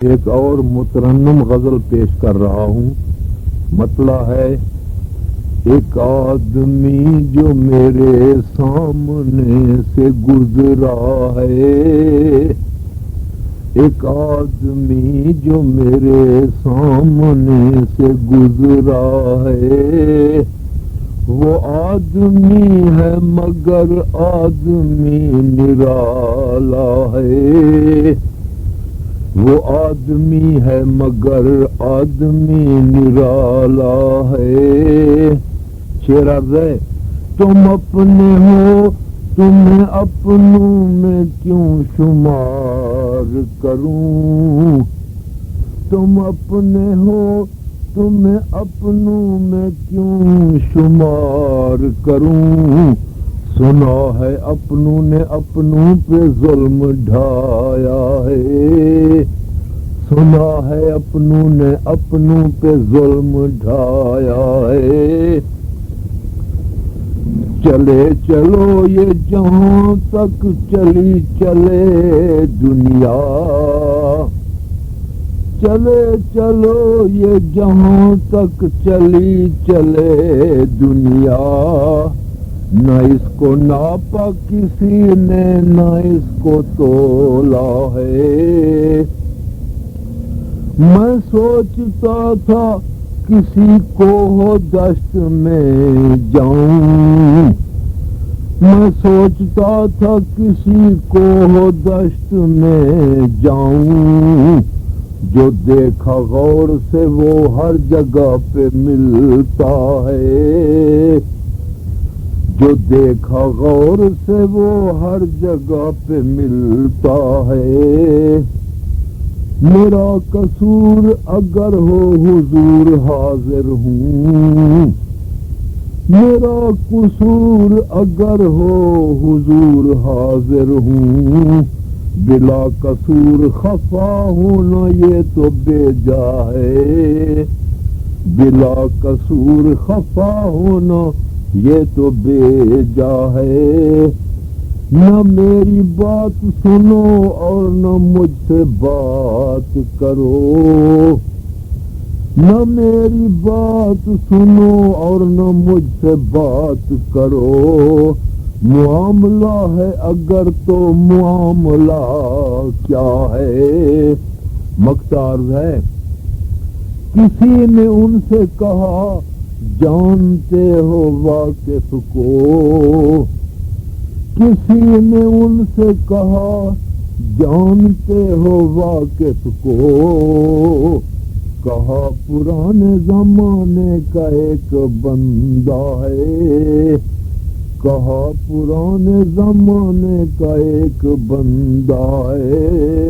ایک اور مترنم غزل پیش کر رہا ہوں۔ مطلع ہے: ایک آدمی جو میرے سامنے سے گزرا ہے، ایک آدمی جو میرے سامنے سے گزرا ہے، وہ آدمی ہے مگر آدمی نرالا ہے، وہ آدمی ہے مگر آدمی نرالا ہے۔ شعر عرض ہے: تم اپنے ہو تمہیں اپنوں میں کیوں شمار کروں، تم اپنے ہو تمہیں اپنوں میں کیوں شمار کروں، سنا ہے اپنوں نے اپنوں پہ ظلم ڈھایا ہے، سنا ہے اپنوں نے اپنوں پہ ظلم ڈھایا ہے۔ چلے چلو یہ جہاں تک چلی چلے دنیا، چلے چلو یہ جہاں تک چلی چلے دنیا، نہ اس کو ناپا کسی نے نہ اس کو تولا ہے۔ میں سوچتا تھا کسی کو دشت میں جاؤں، میں سوچتا تھا کسی کو دشت میں جاؤں، جو دیکھا غور سے وہ ہر جگہ پہ ملتا ہے، جو دیکھا غور سے وہ ہر جگہ پہ ملتا ہے۔ میرا قصور اگر ہو حضور حاضر ہوں، میرا قصور اگر ہو حضور حاضر ہوں، بلا قصور خفا ہونا یہ تو بے جا ہے، بلا قصور خفا ہونا یہ تو بے جا ہے۔ نہ میری بات سنو اور نہ مجھ سے بات کرو، نہ میری بات سنو اور نہ مجھ سے بات کرو، معاملہ ہے اگر تو معاملہ کیا ہے۔ مختار ہے: کسی نے ان سے کہا جانتے ہو واقف کو، کسی نے ان سے کہا جانتے ہو واقف کو، کہا پرانے زمانے کا ایک بندہ ہے، کہا پرانے زمانے کا ایک بندہ ہے۔